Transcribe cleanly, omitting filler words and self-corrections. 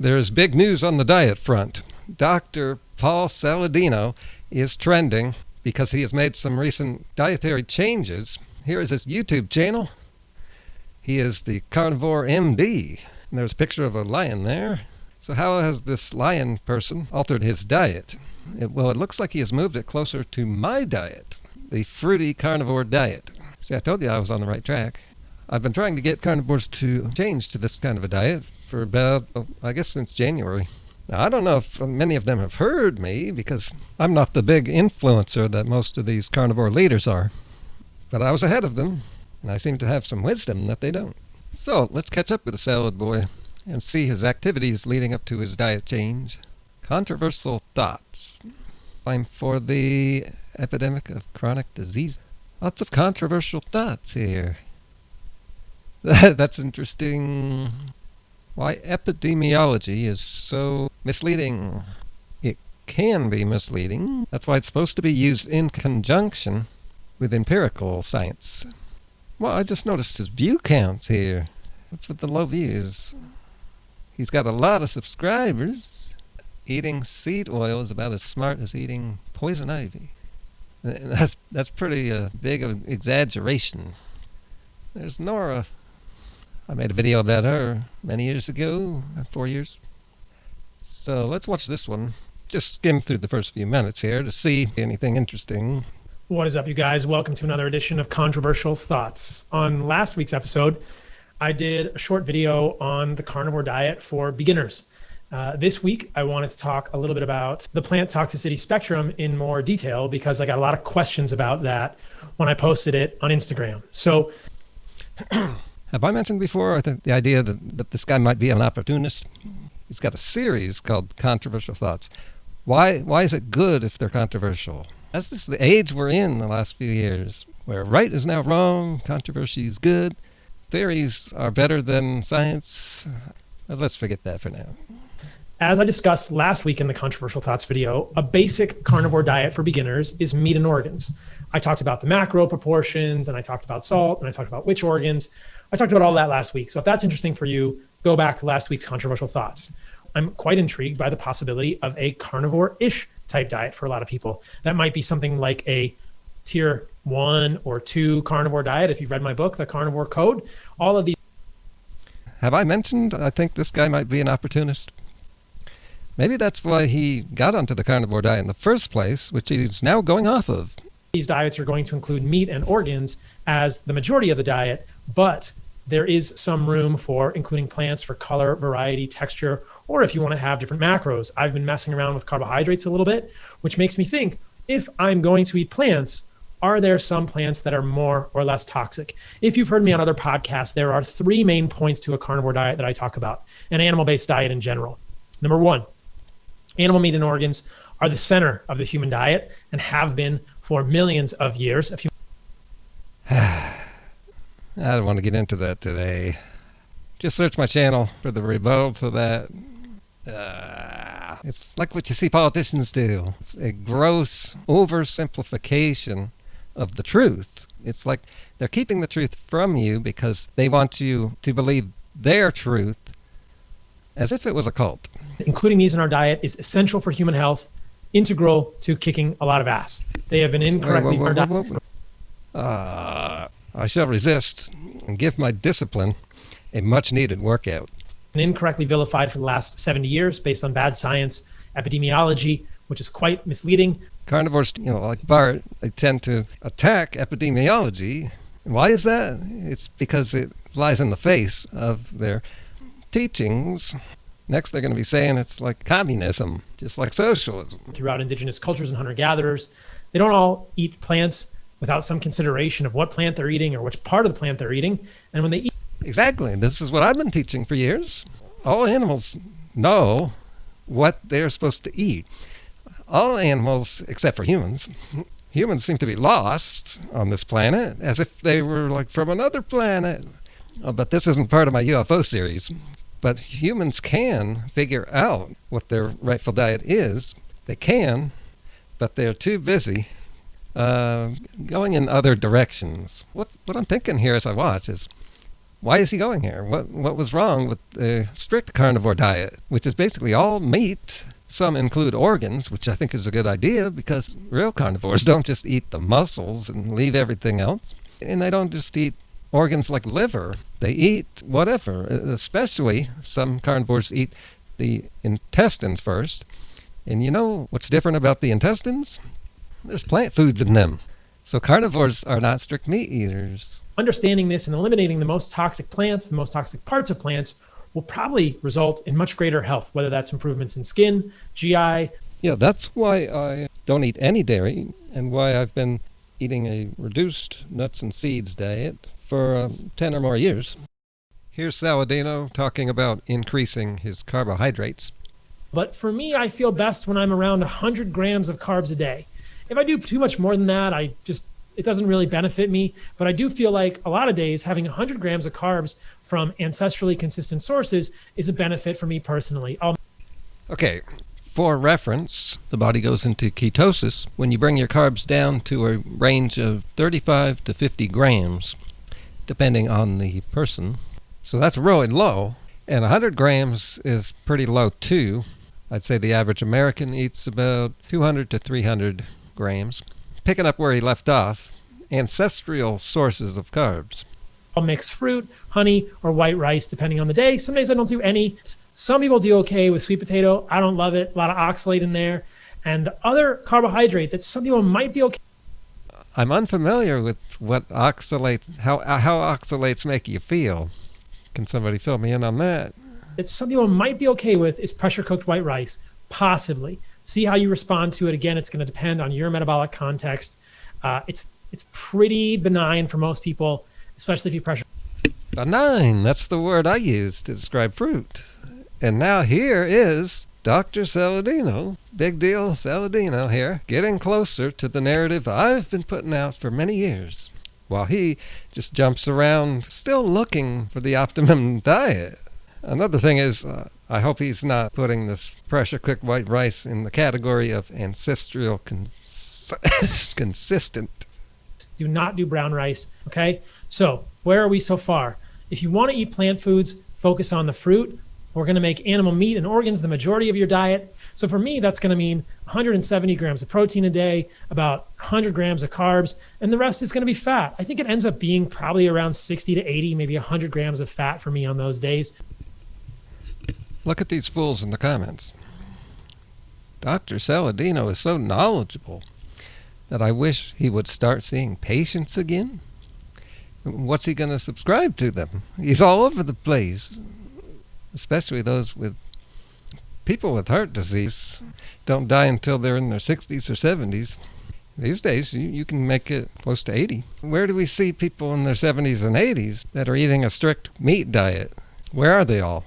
There's big news on the diet front. Dr. Paul Saladino is trending because he has made some recent dietary changes. Here is his YouTube channel. He is the Carnivore MD. And there's a picture of a lion there. So how has this lion person altered his diet? It looks like he has moved it closer to my diet, the Fruity Carnivore Diet. See, I told you I was on the right track. I've been trying to get carnivores to change to this kind of a diet for about, since January. Now, I don't know if many of them have heard me because I'm not the big influencer that most of these carnivore leaders are. But I was ahead of them, and I seem to have some wisdom that they don't. So let's catch up with the salad boy and see his activities leading up to his diet change. Controversial thoughts. Time for the epidemic of chronic disease. Lots of controversial thoughts here. That's interesting. Why epidemiology is so misleading. It can be misleading. That's why it's supposed to be used in conjunction with empirical science. Well, I just noticed his view counts here. What's with the low views? He's got a lot of subscribers. Eating seed oil is about as smart as eating poison ivy. That's pretty big of an exaggeration. There's Nora. I made a video about her many years ago, 4 years. So let's watch this one. Just skim through the first few minutes here to see anything interesting. What is up, you guys? Welcome to another edition of Controversial Thoughts. On last week's episode, I did a short video on the carnivore diet for beginners. This week, I wanted to talk a little bit about the plant toxicity spectrum in more detail because I got a lot of questions about that when I posted it on Instagram. So, have I mentioned before, I think the idea that this guy might be an opportunist? He's got a series called Controversial Thoughts. Why is it good if they're controversial? That's just the age we're in the last few years, where right is now wrong, controversy is good, theories are better than science. Let's forget that for now. As I discussed last week in the Controversial Thoughts video, a basic carnivore diet for beginners is meat and organs. I talked about the macro proportions, and I talked about salt, and I talked about which organs. I talked about all that last week. So if that's interesting for you, go back to last week's Controversial Thoughts. I'm quite intrigued by the possibility of a carnivore-ish type diet for a lot of people. That might be something like a tier 1 or 2 carnivore diet. If you've read my book, The Carnivore Code, all of these. Have I mentioned I think this guy might be an opportunist? Maybe that's why he got onto the carnivore diet in the first place, which he's now going off of. These diets are going to include meat and organs as the majority of the diet, but there is some room for including plants for color, variety, texture, or if you want to have different macros. I've been messing around with carbohydrates a little bit, which makes me think, if I'm going to eat plants, are there some plants that are more or less toxic? If you've heard me on other podcasts, there are 3 main points to a carnivore diet that I talk about, an animal-based diet in general. Number 1, animal meat and organs are the center of the human diet and have been for millions of years. I don't want to get into that today. Just search my channel for the rebuttal to that. It's like what you see politicians do. It's a gross oversimplification of the truth. It's like they're keeping the truth from you because they want you to believe their truth as if it was a cult. Including these in our diet is essential for human health, integral to kicking a lot of ass. They have been incorrectly... I shall resist and give my discipline a much-needed workout. And incorrectly vilified for the last 70 years based on bad science, epidemiology, which is quite misleading. Carnivores, like Bart, they tend to attack epidemiology. Why is that? It's because it flies in the face of their teachings. Next, they're going to be saying it's like communism, just like socialism. Throughout indigenous cultures and hunter-gatherers, they don't all eat plants without some consideration of what plant they're eating or which part of the plant they're eating. And when they eat... Exactly. This is what I've been teaching for years. All animals know what they're supposed to eat. All animals, except for humans, humans seem to be lost on this planet as if they were like from another planet. But this isn't part of my UFO series. But humans can figure out what their rightful diet is. They can, but they're too busy going in other directions. What I'm thinking here as I watch is Why is he going here? What was wrong with the strict carnivore diet, which is basically all meat? Some include organs, which I think is a good idea because real carnivores don't just eat the muscles and leave everything else. And they don't just eat organs like liver. They eat whatever, especially some carnivores eat the intestines first. And you know what's different about the intestines? There's plant foods in them. So carnivores are not strict meat eaters. Understanding this and eliminating the most toxic plants, the most toxic parts of plants, will probably result in much greater health, whether that's improvements in skin, GI. Yeah, that's why I don't eat any dairy and why I've been eating a reduced nuts and seeds diet for 10 or more years. Here's Saladino talking about increasing his carbohydrates. But for me, I feel best when I'm around 100 grams of carbs a day. If I do too much more than that, it doesn't really benefit me. But I do feel like a lot of days having 100 grams of carbs from ancestrally consistent sources is a benefit for me personally. Okay, for reference, the body goes into ketosis when you bring your carbs down to a range of 35 to 50 grams, depending on the person. So that's really low, and 100 grams is pretty low too. I'd say the average American eats about 200 to 300 grams. Picking up where he left off, ancestral sources of carbs. I'll mix fruit, honey, or white rice depending on the day. Some days I don't do any. Some people do okay with sweet potato. I don't love it. A lot of oxalate in there. And other carbohydrate that some people might be okay. I'm unfamiliar with what oxalates, how oxalates make you feel. Can somebody fill me in on that? That some people might be okay with is pressure cooked white rice, possibly. See how you respond to it. Again, it's going to depend on your metabolic context. It's pretty benign for most people, especially if you pressure. Benign, that's the word I use to describe fruit. And now here is Dr. Saladino, big deal Saladino here, getting closer to the narrative I've been putting out for many years, while he just jumps around still looking for the optimum diet. Another thing is, I hope he's not putting this pressure-cooked white rice in the category of ancestral consistent. Do not do brown rice, okay? So where are we so far? If you want to eat plant foods, focus on the fruit. We're going to make animal meat and organs the majority of your diet. So for me, that's going to mean 170 grams of protein a day, about 100 grams of carbs, and the rest is going to be fat. I think it ends up being probably around 60 to 80, maybe 100 grams of fat for me on those days. Look at these fools in the comments. Dr. Saladino is so knowledgeable that I wish he would start seeing patients again. What's he going to subscribe to them? He's all over the place, especially those with people with heart disease. Don't die until they're in their 60s or 70s. These days, you can make it close to 80. Where do we see people in their 70s and 80s that are eating a strict meat diet? Where are they all?